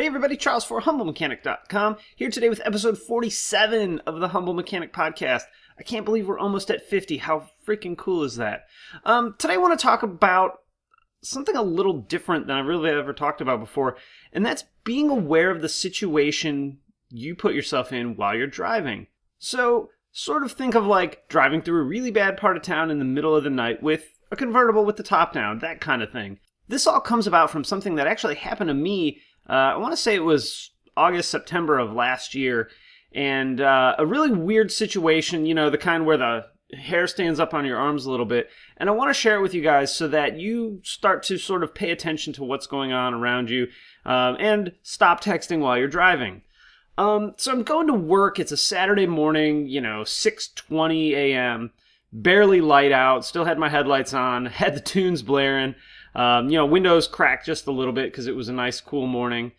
everybody, Charles for HumbleMechanic.com, here today with episode 47 of the Humble Mechanic Podcast. I can't believe we're almost at 50. How freaking cool is that? Today I want to talk about something a little different than I really ever talked about before, and that's being aware of the situation you put yourself in while you're driving. So, sort of think of like driving through a really bad part of town in the middle of the night with a convertible with the top down, that kind of thing. This all comes about from something that actually happened to me, I want to say it was August, September of last year, and a really weird situation, you know, the kind where the hair stands up on your arms a little bit, and I want to share it with you guys so that you start to sort of pay attention to what's going on around you, and stop texting while you're driving. So I'm going to work, it's a Saturday morning, 6:20 a.m., barely light out, still had my headlights on, had the tunes blaring, windows cracked just a little bit because it was a nice cool morning.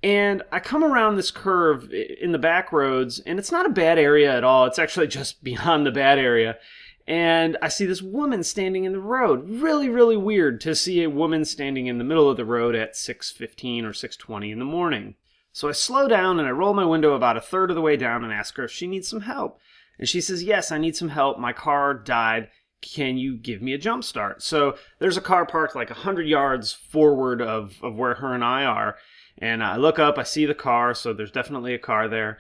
And I come around this curve in the back roads, and it's not a bad area at all. It's actually just beyond the bad area. And I see this woman standing in the road. Really, really weird to see a woman standing in the middle of the road at 6:15 or 6:20 in the morning. So I slow down and I roll my window about a third of the way down and ask her if she needs some help. And she says, yes, I need some help. My car died. Can you give me a jump start? So there's a car parked like 100 yards forward of where her and I are. And I look up, I see the car, so there's definitely a car there.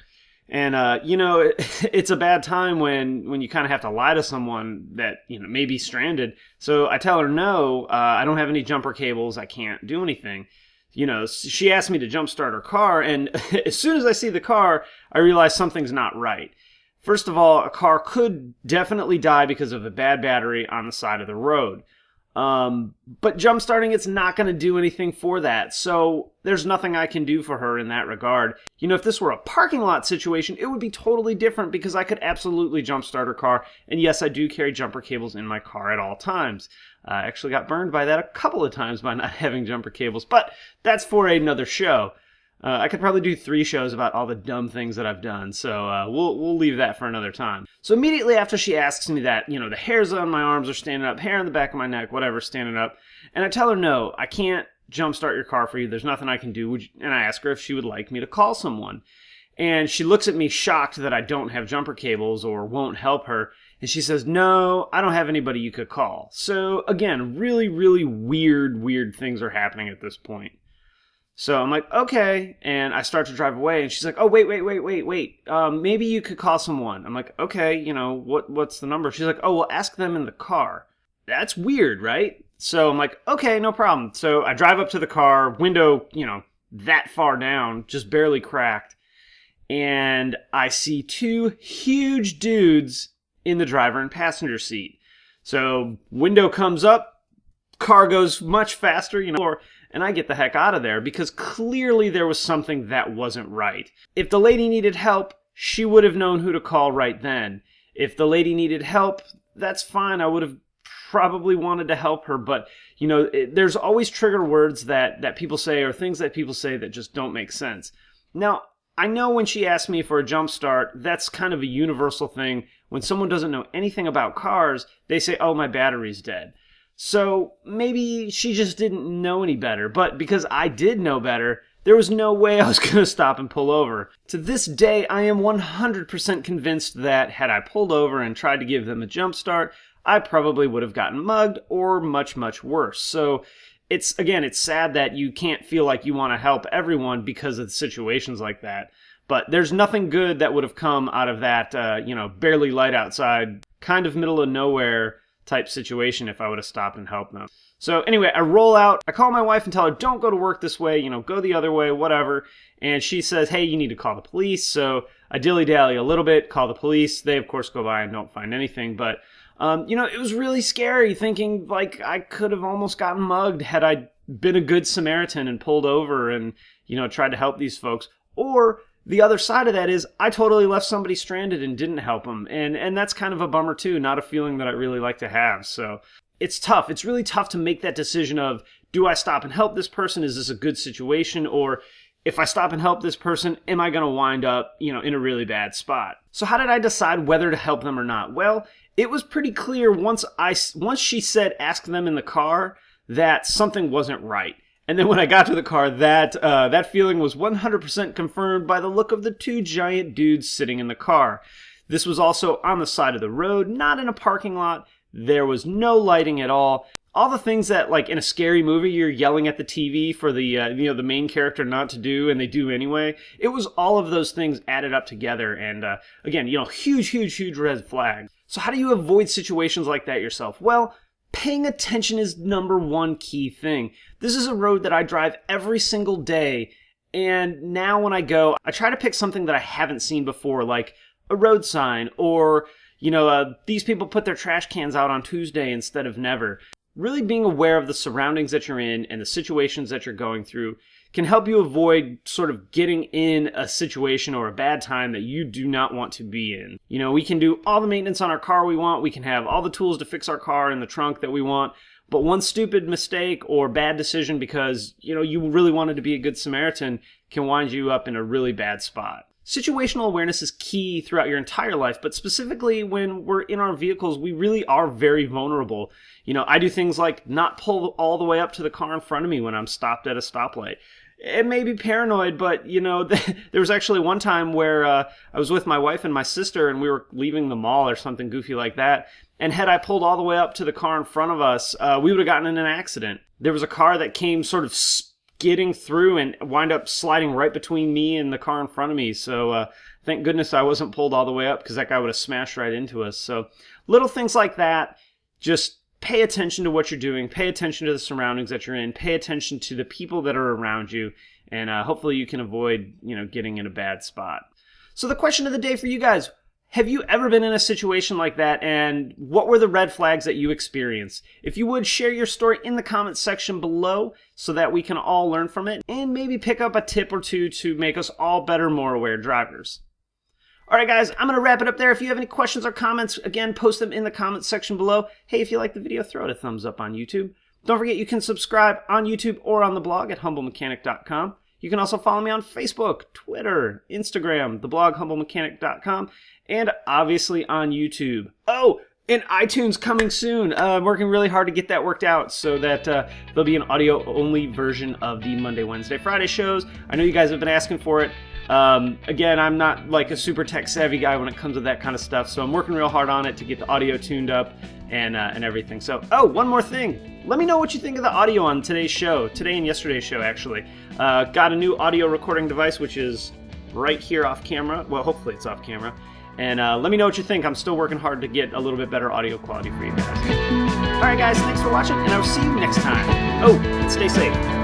And, it's a bad time when you kind of have to lie to someone that, may be stranded. So I tell her, no, I don't have any jumper cables. I can't do anything. She asked me to jump start her car, and as soon as I see the car, I realize something's not right. First of all, a car could definitely die because of a bad battery on the side of the road. But jump starting, it's not going to do anything for that. So there's nothing I can do for her in that regard. If this were a parking lot situation, it would be totally different because I could absolutely jump start her car. And yes, I do carry jumper cables in my car at all times. I actually got burned by that a couple of times by not having jumper cables, but that's for another show. I could probably do 3 shows about all the dumb things that I've done, so we'll leave that for another time. So immediately after she asks me that, the hairs on my arms are standing up, hair on the back of my neck, whatever, standing up, and I tell her, no, I can't jumpstart your car for you, there's nothing I can do, and I ask her if she would like me to call someone. And she looks at me shocked that I don't have jumper cables or won't help her, and she says, no, I don't have anybody you could call. So again, really, really weird things are happening at this point. So I'm like, okay, and I start to drive away, and she's like, oh, wait, maybe you could call someone. I'm like, okay, what's the number? She's like, oh, well, ask them in the car. That's weird, right? So I'm like, okay, no problem. So I drive up to the car, window, that far down, just barely cracked, and I see 2 huge dudes in the driver and passenger seat. So window comes up, car goes much faster, and I get the heck out of there because clearly there was something that wasn't right. If the lady needed help, she would have known who to call right then. If the lady needed help, that's fine. I would have probably wanted to help her, but there's always trigger words that people say or things that people say that just don't make sense. Now, I know when she asked me for a jump start, that's kind of a universal thing. When someone doesn't know anything about cars, they say, oh, my battery's dead. So maybe she just didn't know any better, but because I did know better, there was no way I was going to stop and pull over. To this day, I am 100% convinced that had I pulled over and tried to give them a jump start, I probably would have gotten mugged or much, much worse. So it's sad that you can't feel like you want to help everyone because of situations like that. But there's nothing good that would have come out of that, barely light outside, kind of middle of nowhere type situation if I would have stopped and helped them. So anyway, I roll out, I call my wife and tell her, don't go to work this way, go the other way, whatever. And she says, hey, you need to call the police. So I dilly-dally a little bit, call the police. They, of course, go by and don't find anything. But, it was really scary thinking like I could have almost gotten mugged had I been a good Samaritan and pulled over and, tried to help these folks. Or the other side of that is I totally left somebody stranded and didn't help them. And that's kind of a bummer too, not a feeling that I really like to have. So it's tough. It's really tough to make that decision of, do I stop and help this person? Is this a good situation? Or if I stop and help this person, am I going to wind up, in a really bad spot? So how did I decide whether to help them or not? Well, it was pretty clear once she said ask them in the car that something wasn't right. And then when I got to the car, that feeling was 100% confirmed by the look of the two giant dudes sitting in the car. This was also on the side of the road, not in a parking lot. There was no lighting at all. All the things that, like in a scary movie, you're yelling at the TV for the the main character not to do, and they do anyway. It was all of those things added up together, and again, huge red flag. So how do you avoid situations like that yourself? Well, paying attention is number one key thing. This is a road that I drive every single day, and now when I go, I try to pick something that I haven't seen before, like a road sign, or these people put their trash cans out on Tuesday instead of never. Really being aware of the surroundings that you're in and the situations that you're going through can help you avoid sort of getting in a situation or a bad time that you do not want to be in. We can do all the maintenance on our car we want. We can have all the tools to fix our car in the trunk that we want. But one stupid mistake or bad decision because, you really wanted to be a good Samaritan can wind you up in a really bad spot. Situational awareness is key throughout your entire life, but specifically when we're in our vehicles, we really are very vulnerable. I do things like not pull all the way up to the car in front of me when I'm stopped at a stoplight. It may be paranoid, but, there was actually one time where I was with my wife and my sister, and we were leaving the mall or something goofy like that. And had I pulled all the way up to the car in front of us, we would have gotten in an accident. There was a car that came sort of skidding through and wind up sliding right between me and the car in front of me. So thank goodness I wasn't pulled all the way up, because that guy would have smashed right into us. So little things like that, just pay attention to what you're doing, pay attention to the surroundings that you're in, pay attention to the people that are around you, and hopefully you can avoid, getting in a bad spot. So the question of the day for you guys: have you ever been in a situation like that, and what were the red flags that you experienced? If you would, share your story in the comments section below so that we can all learn from it and maybe pick up a tip or two to make us all better, more aware drivers. All right, guys, I'm going to wrap it up there. If you have any questions or comments, again, post them in the comments section below. Hey, if you like the video, throw it a thumbs up on YouTube. Don't forget you can subscribe on YouTube or on the blog at humblemechanic.com. You can also follow me on Facebook, Twitter, Instagram, the blog humblemechanic.com, and obviously on YouTube. Oh, and iTunes coming soon. I'm working really hard to get that worked out so that there'll be an audio-only version of the Monday, Wednesday, Friday shows. I know you guys have been asking for it. Again, I'm not like a super tech-savvy guy when it comes to that kind of stuff, so I'm working real hard on it to get the audio tuned up and everything. So, one more thing. Let me know what you think of the audio on today's show, today and yesterday's show, actually. Got a new audio recording device, which is right here off camera. Well, hopefully it's off camera. And let me know what you think. I'm still working hard to get a little bit better audio quality for you guys. All right, guys, thanks for watching, and I'll see you next time. Oh, and stay safe.